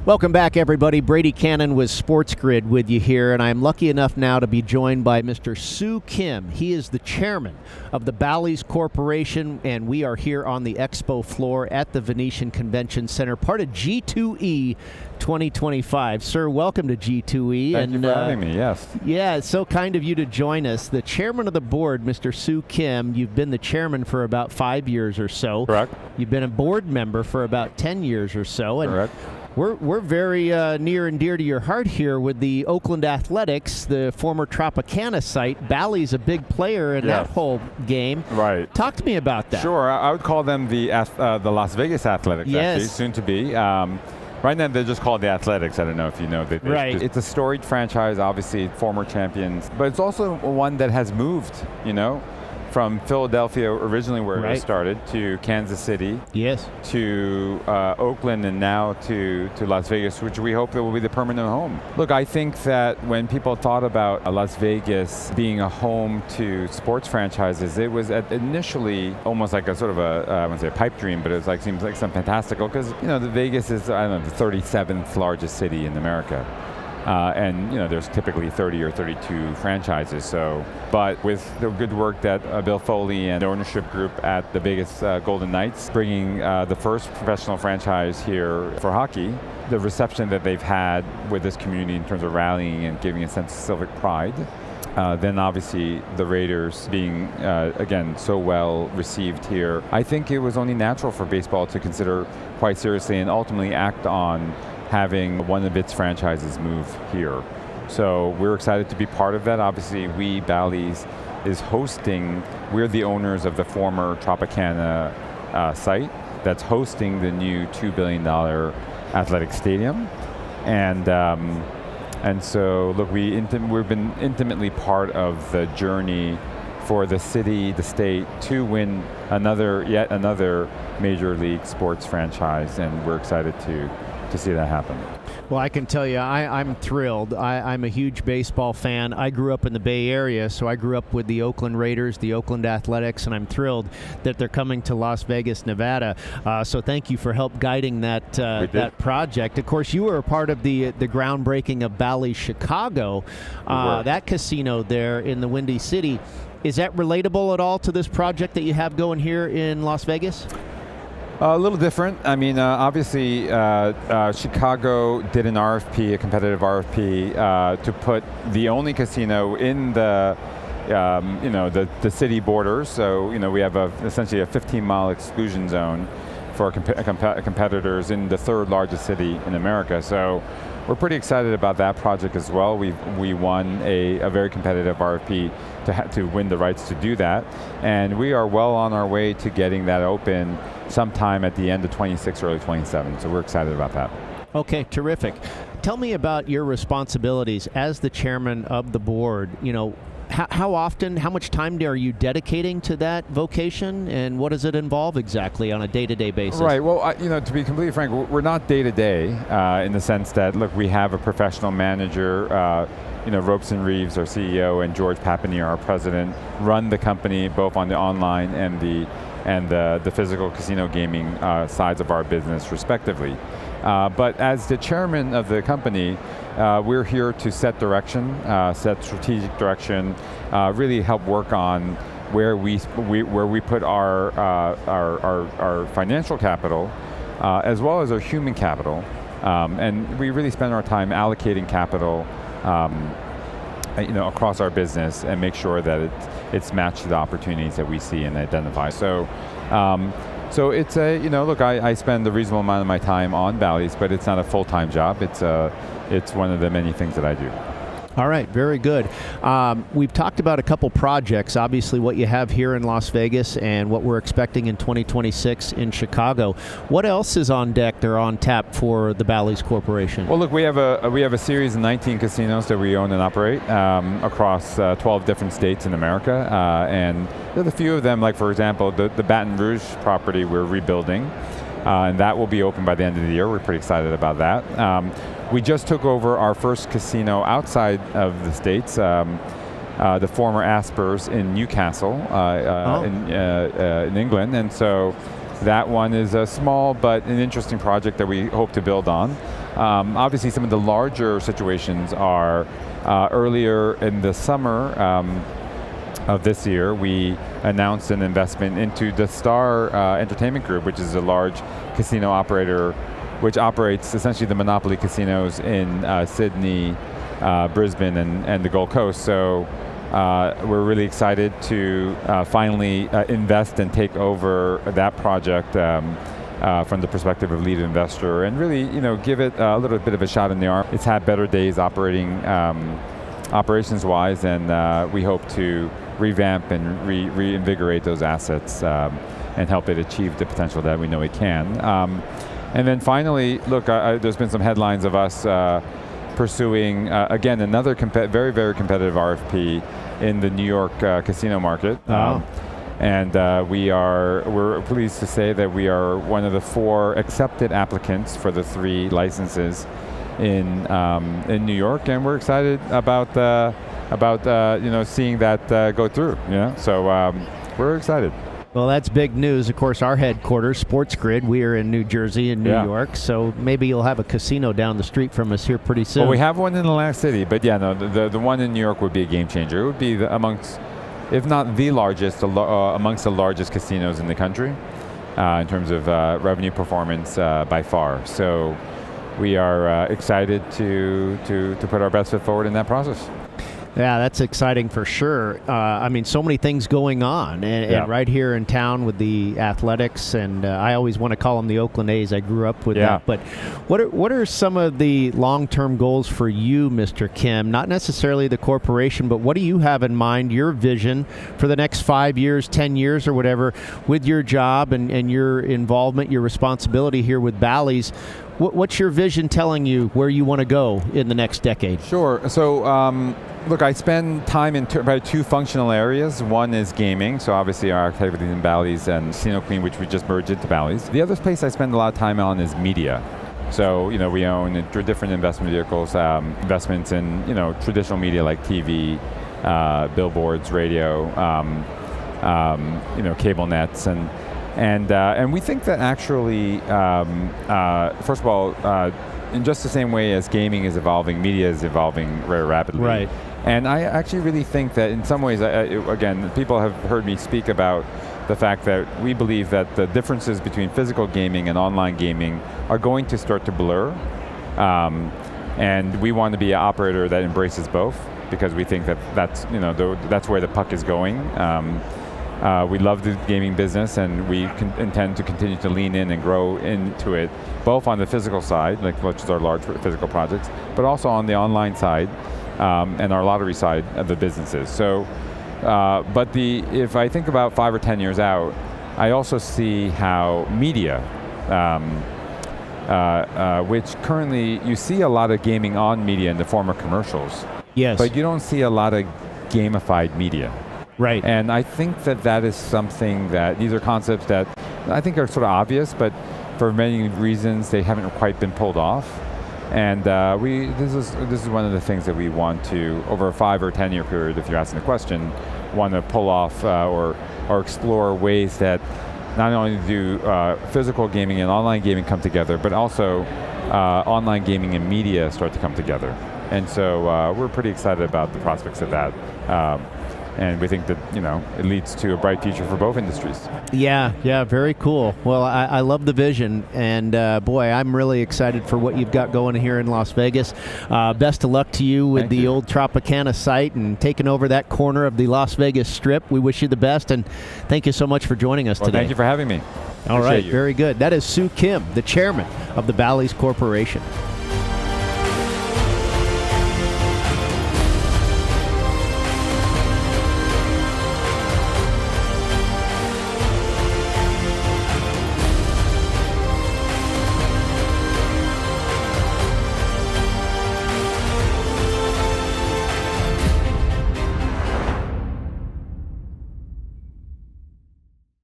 Welcome back, everybody. Brady Cannon with SportsGrid with you here, and I'm lucky enough now to be joined by Mr. Soo Kim. He is the chairman of the Bally's Corporation, and we are here on the expo floor at the Venetian Convention Center, part of G2E 2025. Sir, welcome to G2E. Thank you for having me, yes. Yeah, it's so kind of you to join us. The chairman of the board, Mr. Soo Kim, you've been the chairman for about 5 years or so. Correct. You've been a board member for about 10 years or so. And correct. We're very near and dear to your heart here with the Oakland Athletics, the former Tropicana site. Bally's a big player in that whole game. Right. Talk to me about that. Sure. I would call them the Las Vegas Athletics, yes. actually, soon to be. Right now, they're just called the Athletics. I don't know if you know. Right. It's a storied franchise, obviously, former champions. But it's also one that has moved, from Philadelphia originally where it started to Kansas City, yes, to Oakland, and now to Las Vegas, which we hope that will be the permanent home. Look, I think that when people thought about Las Vegas being a home to sports franchises, it was initially almost like a sort of I wouldn't say a pipe dream, but it seems like something fantastical because the Vegas is, I don't know, the 37th largest city in America. And there's typically 30 or 32 franchises. So, but with the good work that Bill Foley and the ownership group at the Vegas Golden Knights, bringing the first professional franchise here for hockey, the reception that they've had with this community in terms of rallying and giving a sense of civic pride. Then obviously the Raiders being, again, so well received here. I think it was only natural for baseball to consider quite seriously and ultimately act on having one of its franchises move here. So we're excited to be part of that. Obviously, Bally's is hosting, we're the owners of the former Tropicana site that's hosting the new $2 billion athletic stadium. And so, look, we've been intimately part of the journey for the city, the state, to win yet another major league sports franchise, and we're excited to see that happen. Well, I can tell you, I'm thrilled. I'm a huge baseball fan. I grew up in the Bay Area, so I grew up with the Oakland Raiders, the Oakland Athletics, and I'm thrilled that they're coming to Las Vegas, Nevada. So thank you for help guiding that project. Of course, you were a part of the groundbreaking of Bally Chicago, that casino there in the Windy City. Is that relatable at all to this project that you have going here in Las Vegas? A little different. I mean, obviously, Chicago did an RFP, a competitive RFP, to put the only casino in the city borders. So, we have essentially a 15-mile exclusion zone for competitors in the third largest city in America. So, we're pretty excited about that project as well. We won a very competitive RFP to win the rights to do that, and we are well on our way to getting that open sometime at the end of 26, early 27. So we're excited about that. Okay, terrific. Tell me about your responsibilities as the chairman of the board. How often, how much time are you dedicating to that vocation, and what does it involve exactly on a day-to-day basis? Right. Well, to be completely frank, we're not day-to-day in the sense that, look, we have a professional manager, Ropes and Reeves, our CEO, and George Papanier, our president, run the company both on the online and the physical casino gaming sides of our business, respectively. But as the chairman of the company, we're here to set direction, set strategic direction, really help work on where we put our financial capital, as well as our human capital, and we really spend our time allocating capital, across our business and make sure that it's matched to the opportunities that we see and identify. So it's look, I spend a reasonable amount of my time on Bally's, but it's not a full-time job. It's one of the many things that I do. All right, very good. We've talked about a couple projects, obviously what you have here in Las Vegas and what we're expecting in 2026 in Chicago. What else is on deck or on tap for the Bally's Corporation? Well, look, we have a series of 19 casinos that we own and operate across 12 different states in America, and there's a few of them, like for example, the Baton Rouge property we're rebuilding, and that will be open by the end of the year. We're pretty excited about that. We just took over our first casino outside of the States, the former Aspers in Newcastle in England, and so that one is a small but an interesting project that we hope to build on. Obviously, some of the larger situations are earlier in the summer of this year, we announced an investment into the Star Entertainment Group, which is a large casino operator which operates essentially the monopoly casinos in Sydney, Brisbane, and the Gold Coast. So we're really excited to finally invest and take over that project from the perspective of lead investor, and really, give it a little bit of a shot in the arm. It's had better days operations-wise, and we hope to revamp and reinvigorate those assets and help it achieve the potential that we know it can. And then finally, look, there's been some headlines of us pursuing, again, another very, very competitive RFP in the New York casino market. And we're pleased to say that we are one of the 4 accepted applicants for the 3 licenses in New York, and we're excited about seeing that go through. So we're excited. Well, that's big news. Of course, our headquarters, SportsGrid, we are in New Jersey and New York, so maybe you'll have a casino down the street from us here pretty soon. Well, we have one in Atlantic City, but the one in New York would be a game changer. It would be amongst, if not the largest, amongst the largest casinos in the country in terms of revenue performance by far. So we are excited to put our best foot forward in that process. Yeah, that's exciting for sure. I mean, so many things going on, and right here in town with the athletics, and I always want to call them the Oakland A's. I grew up with that. But what are some of the long-term goals for you, Mr. Kim? Not necessarily the corporation, but what do you have in mind, your vision for the next 5 years, 10 years, or whatever, with your job and your involvement, your responsibility here with Bally's? What's your vision telling you where you want to go in the next decade? Sure. So, look, I spend time in probably 2 functional areas. One is gaming, so obviously our activities in Bally's and Casino Queen, which we just merged into Bally's. The other place I spend a lot of time on is media. So, we own different investment vehicles, investments in, traditional media like TV, billboards, radio, cable nets, and we think that actually, first of all, in just the same way as gaming is evolving, media is evolving very rapidly. Right. And I actually really think that in some ways, again, people have heard me speak about the fact that we believe that the differences between physical gaming and online gaming are going to start to blur. And we want to be an operator that embraces both, because we think that that's where the puck is going. We love the gaming business, and we intend to continue to lean in and grow into it, both on the physical side, which is our large physical projects, but also on the online side and our lottery side of the businesses. So, if I think about 5 or 10 years out, I also see how media, which currently you see a lot of gaming on media in the form of commercials. Yes. But you don't see a lot of gamified media. Right. And I think that is something that, these are concepts that I think are sort of obvious, but for many reasons they haven't quite been pulled off. And this is one of the things that we want to, over a 5 or 10 year period, if you're asking the question, want to pull off or explore ways that not only do physical gaming and online gaming come together, but also online gaming and media start to come together. And so we're pretty excited about the prospects of that. And we think that, it leads to a bright future for both industries. Yeah, very cool. Well, I love the vision, and boy, I'm really excited for what you've got going here in Las Vegas. Best of luck to you with the old Tropicana site and taking over that corner of the Las Vegas Strip. We wish you the best, and thank you so much for joining us today. Thank you for having me. All right, very good. That is Soo Kim, the chairman of the Bally's Corporation.